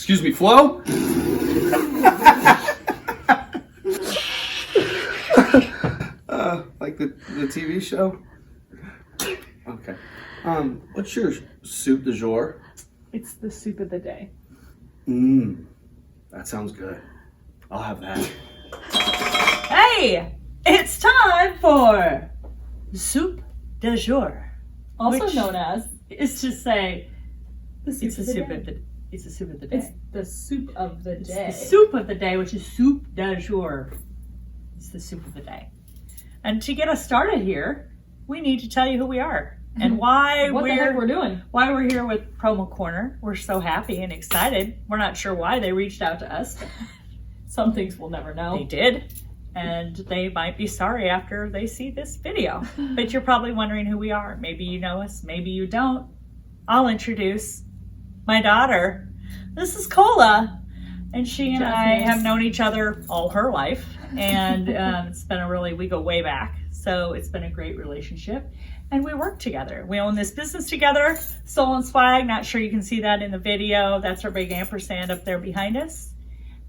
Excuse me, Flo? Like the TV show? Okay. What's your soup du jour? It's the soup of the day. That sounds good. I'll have that. Hey, it's time for Soup du Jour. Also known as is to say the soup it's the soup of the it's the soup of the day. It's the soup of the day. It's the soup of the day, which is Soup du Jour. It's the soup of the day. And to get us started here, we need to tell you who we are and why what the heck we're doing. Why we're here with Promo Corner. We're so happy and excited. We're not sure why they reached out to us. Some things we'll never know. They did. And they might be sorry after they see this video. But you're probably wondering who we are. Maybe you know us, maybe you don't. I'll introduce my daughter. This is Cola. And she and I have known each other all her life. And it's been we go way back. So it's been a great relationship. And we work together. We own this business together, Soul and Swag. Not sure you can see that in the video. That's our big ampersand up there behind us.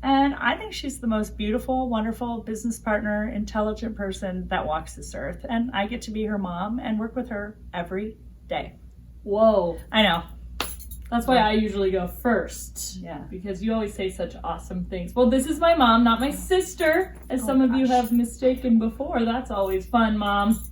And I think she's the most beautiful, wonderful business partner, intelligent person that walks this earth. And I get to be her mom and work with her every day. Whoa. I know. That's why I usually go first. Yeah. Because you always say such awesome things. Well, this is my mom, not my sister, as some of you have mistaken before. That's always fun, Mom.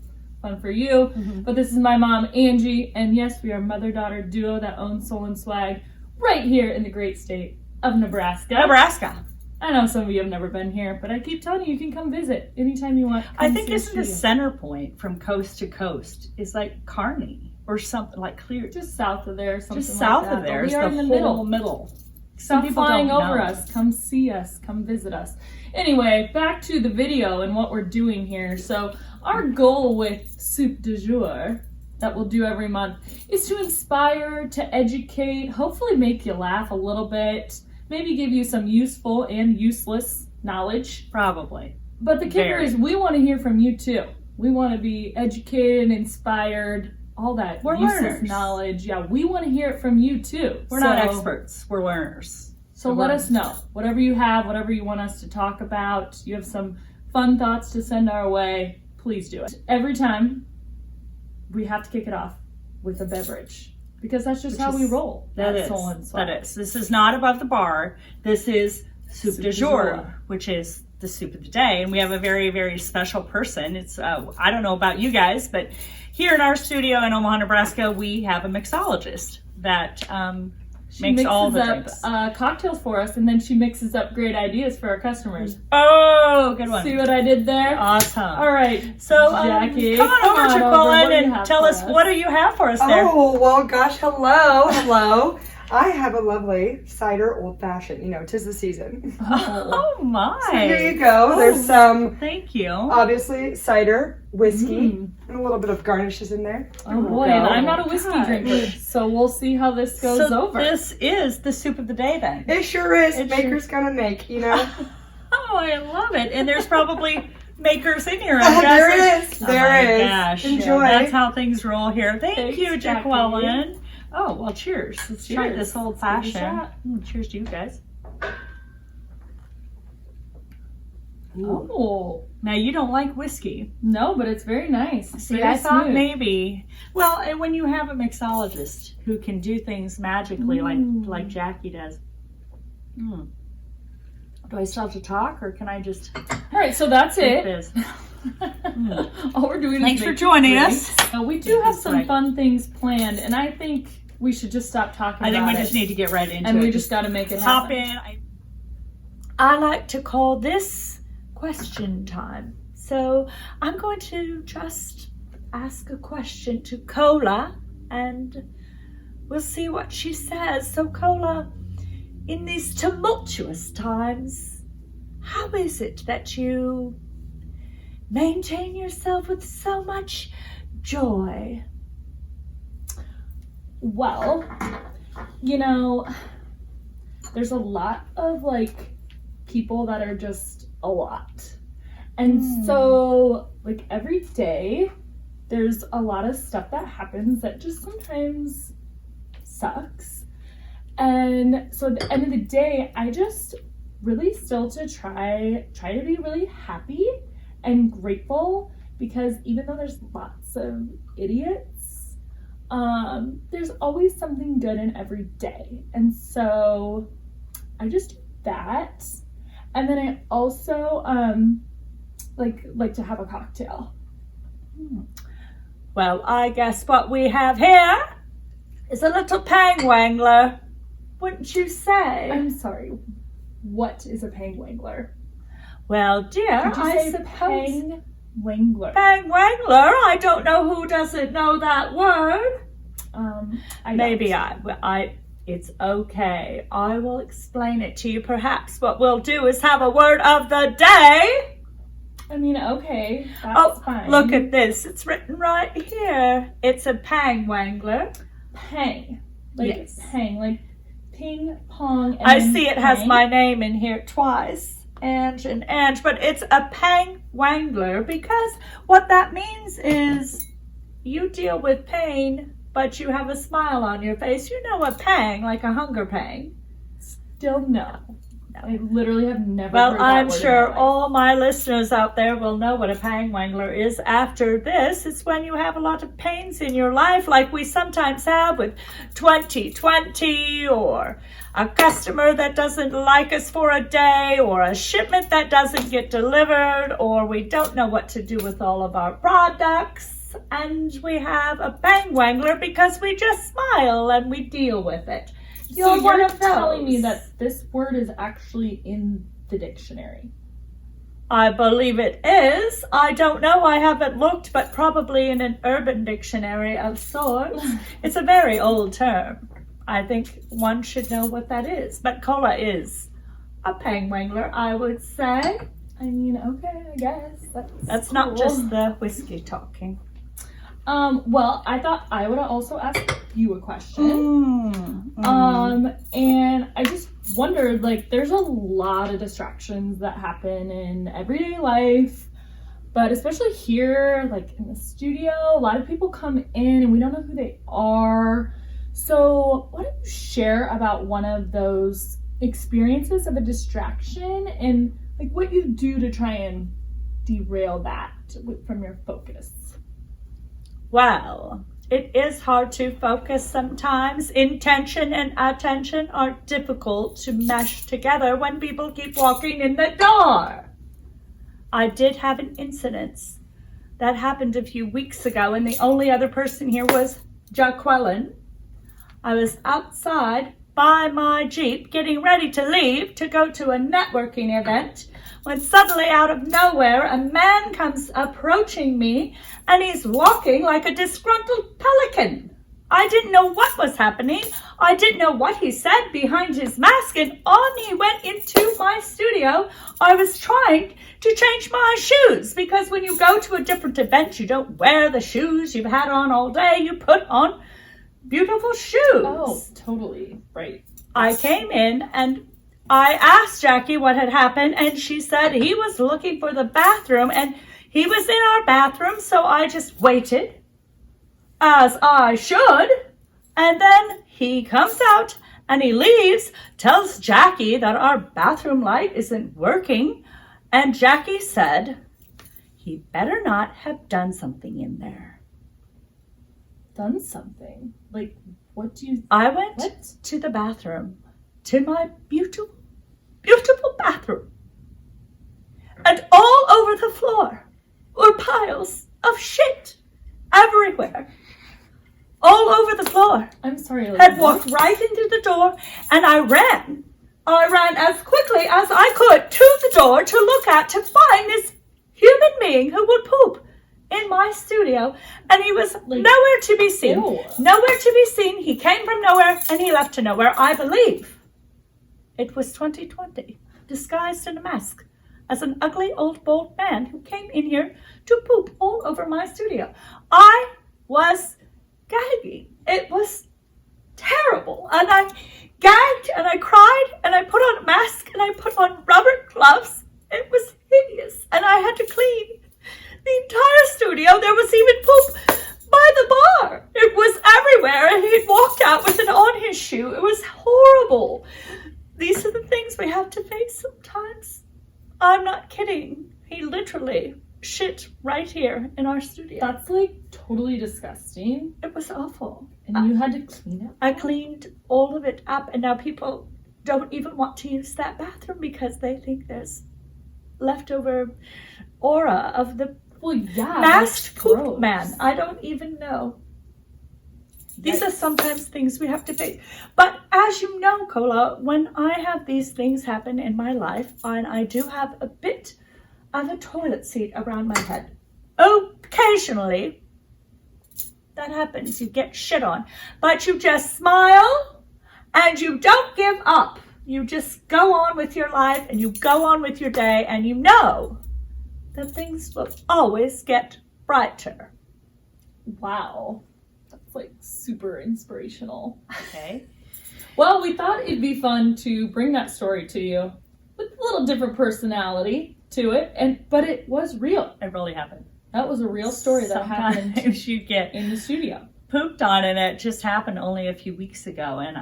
Fun for you. But this is my mom, Angie. And yes, we are mother-daughter duo that owns Soul and Swag right here in the great state of Nebraska. I know some of you have never been here, but I keep telling you, you can come visit anytime you want. I think isn't the center point from coast to coast is like Kearney or something like Clear. Just south of there, something just south like that. of there. We are in the middle. Stop flying over us. Come see us. Come visit us. Anyway, back to the video and what we're doing here. So our goal with Soup du Jour that we'll do every month is to inspire, to educate, hopefully make you laugh a little bit, maybe give you some useful and useless knowledge. Probably. But the kicker is we want to hear from you too. We want to be educated, inspired, all that useless learners. Knowledge. Yeah, we want to hear it from you too. We're not experts. We're learners. So let us know. Whatever you have, whatever you want us to talk about, you have some fun thoughts to send our way, please do it. Every time we have to kick it off with a beverage because that's just how we roll. That is. This is not above the bar. This is Soup du Jour, which is the soup of the day. And we have a very, very special person. It's, I don't know about you guys, but here in our studio in Omaha, Nebraska, we have a mixologist that makes all the drinks. Cocktails for us, and then she mixes up great ideas for our customers. Oh, good one. See what I did there? Awesome. All right. So, Jackie, come on over to Colin and tell us what do you have for us there? Oh, well, gosh, hello. I have a lovely cider old fashioned. You know, 'tis the season. Oh my. So here you go. There's some, thank you. Obviously, cider, whiskey, and a little bit of garnishes in there. Oh boy, and I'm not a whiskey drinker, so we'll see how this goes over. This is the soup of the day then. It sure is. Maker's gonna make, you know. Oh, I love it. And there's probably makers in here. There is. There is. Gosh. Enjoy. That's how things roll here. Thanks, you, Jackie. Jacqueline. Oh, well, cheers. Let's try this old fashioned. Cheers to you guys. Ooh. Oh. Now, you don't like whiskey. No, but it's very nice. See, very I thought smooth. maybe. Well, and when you have a mixologist who can do things magically like Jackie does. Do I still have to talk, or can I just... All right, so that's it. All we're doing Thanks is for joining us. We do have some fun things planned, and I think we should just stop talking about it. I think we just need to get right into it. And we just got to make it hop happen. in. I like to call this question time. So I'm going to just ask a question to Cola, and we'll see what she says. So Cola, in these tumultuous times, how is it that you maintain yourself with so much joy? Well, you know, there's a lot of people that are just a lot. And so every day there's a lot of stuff that happens that just sometimes sucks. And so at the end of the day, I just really still to try to be really happy and grateful, because even though there's lots of idiots, there's always something good in every day. And so I just do that. And then I also like to have a cocktail. Well, I guess what we have here is a little pang-wangler, wouldn't you say? I'm sorry, what is a pang-wangler? Well, dear, Did you I say suppose... pang-wangler? Pang-wangler? I don't know who doesn't know that word. Maybe don't. It's okay. I will explain it to you. Perhaps what we'll do is have a word of the day. I mean, okay, that's fine. Look at this. It's written right here. It's a pang-wangler. Pang. Like Yes. pang, like ping pong. And I then see it has pang. my name in here twice. Ange and Ange, but it's a pang-wangler because what that means is you deal with pain, but you have a smile on your face. You know a pang, like a hunger pang. Still no. I literally have never Well, heard that I'm word in sure my life. all my listeners out there will know what a pang-wangler is after this. It's when you have a lot of pains in your life, like we sometimes have with 2020, or a customer that doesn't like us for a day, or a shipment that doesn't get delivered, or we don't know what to do with all of our products. And we have a pang-wangler because we just smile and we deal with it. So You're one you're of telling me those. that this word is actually in the dictionary. I believe it is. I don't know. I haven't looked, but probably in an urban dictionary of sorts. It's a very old term. I think one should know what that is. But cola is a pang-wangler, I would say. I mean, okay, I guess. That's cool. not just the whiskey talking. Well, I thought I would also ask you a question. And I just wondered, like, there's a lot of distractions that happen in everyday life, but especially here, like in the studio, a lot of people come in and we don't know who they are. So why don't you share about one of those experiences of a distraction and like what you do to try and derail that from your focus? Well, it is hard to focus sometimes. Intention and attention are difficult to mesh together when people keep walking in the door. I did have an incident that happened a few weeks ago, and the only other person here was Jaqueline. I was outside by my Jeep getting ready to leave to go to a networking event when suddenly out of nowhere a man comes approaching me and he's walking like a disgruntled pelican. I didn't know what was happening. I didn't know what he said behind his mask, and on he went into my studio. I was trying to change my shoes because when you go to a different event, you don't wear the shoes you've had on all day. You put on beautiful shoes. Oh, totally. Right. I came in and I asked Jackie what had happened, and she said he was looking for the bathroom and he was in our bathroom, so I just waited, as I should, and then he comes out and he leaves, tells Jackie that our bathroom light isn't working, and Jackie said he better not have done something in there. Done something? Like, what do you... I went to the bathroom, to my beautiful, beautiful bathroom, and all over the floor were piles of shit everywhere. All over the floor. I'm sorry. Like, Had walked right into the door, and I ran. I ran as quickly as I could to the door to look at, to find this human being who would poop in my studio, and he was nowhere to be seen. Ew. Nowhere to be seen. He came from nowhere, and he left to nowhere. I believe it was 2020, disguised in a mask as an ugly old bald man who came in here to poop all over my studio. I was gagging. It was terrible. And I gagged and I cried and I put on a mask and I put on rubber gloves. It was hideous. And I had to clean the entire studio. There was even poop by the bar. It was everywhere. And he He walked out with it on his shoe. It was horrible. These are the things we have to face sometimes. I'm not kidding. He literally shit right here in our studio. That's like totally disgusting. It was awful. And you had to clean it? I cleaned all of it up, and now people don't even want to use that bathroom because they think there's leftover aura of the Well, yeah. masked that's poop gross. man. I don't even know. These are sometimes things we have to face. But as you know, Cola, when I have these things happen in my life, and I do have a bit of a toilet seat around my head, occasionally, that happens. You get shit on. But you just smile and you don't give up. You just go on with your life and you go on with your day, and you know that things will always get brighter. Wow. That's like super inspirational. Okay. Well, we thought it'd be fun to bring that story to you with a little different personality to it, but it was real. It really happened. That was a real story that happened Sometimes you get in the studio. pooped on, and it just happened only a few weeks ago, and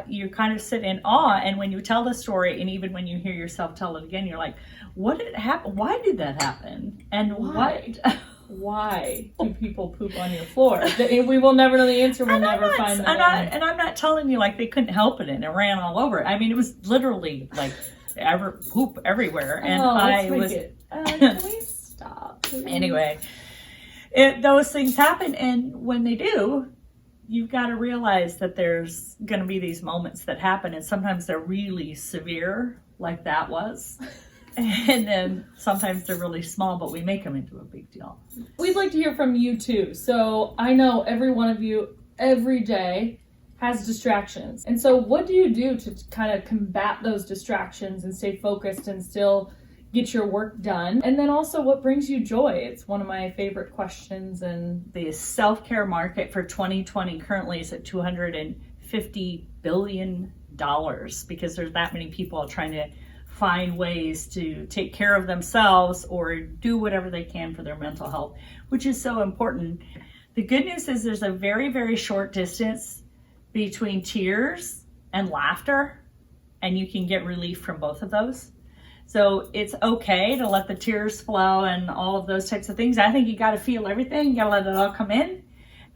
you kind of sit in awe, and when you tell the story, and even when you hear yourself tell it again, you're like, what did happen? Why did that happen? And Why? what? Why do people poop on your floor? We will never know the answer. We'll never find that. I'm not telling you like they couldn't help it and it ran all over. I mean, it was literally like poop everywhere, and I was. Can we stop? Please? Anyway, those things happen, and when they do, you've got to realize that there's going to be these moments that happen, and sometimes they're really severe, like that was. And then sometimes they're really small, but we make them into a big deal. We'd like to hear from you too. So I know every one of you every day has distractions. And so what do you do to kind of combat those distractions and stay focused and still get your work done? And then also, what brings you joy? It's one of my favorite questions. And the self-care market for 2020 currently is at $250 billion because there's that many people trying to find ways to take care of themselves or do whatever they can for their mental health, which is so important. The good news is there's a very, very short distance between tears and laughter, and you can get relief from both of those. So it's okay to let the tears flow and all of those types of things. I think you got to feel everything. You got to let it all come in,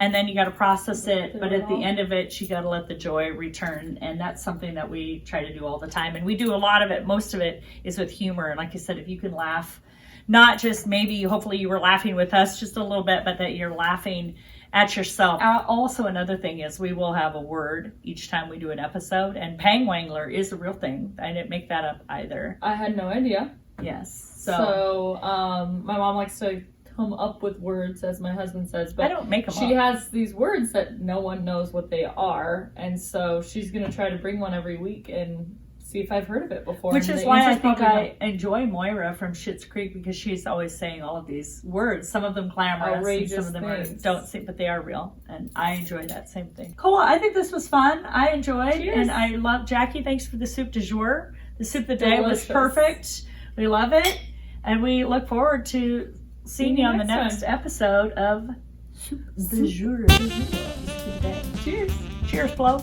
and then you got to process it. But at the end of it, you got to let the joy return. And that's something that we try to do all the time. And we do a lot of it. Most of it is with humor. And like I said, if you can laugh, not just maybe, hopefully you were laughing with us just a little bit, but that you're laughing at yourself. Also, another thing is we will have a word each time we do an episode. And Pangwangler is a real thing. I didn't make that up either. I had no idea. Yes. So my mom likes to come up with words, as my husband says, but I don't make them she up. has these words that no one knows what they are, and so she's going to try to bring one every week and see if I've heard of it before. Which and is the why I answer's think probably I enjoy Moira from Schitt's Creek, because she's always saying all of these words. Some of them glamorous, outrageous and some of them things. don't seem, but they are real, and I enjoy that same thing. Cool. I think this was fun. I enjoyed, Cheers. and I love Jackie. Thanks for the SoopDuhZhoor. The soup of the day was Delicious. perfect. We love it, and we look forward to seeing you on the next episode of SoopDuhZhoor. Cheers. Cheers, Flo.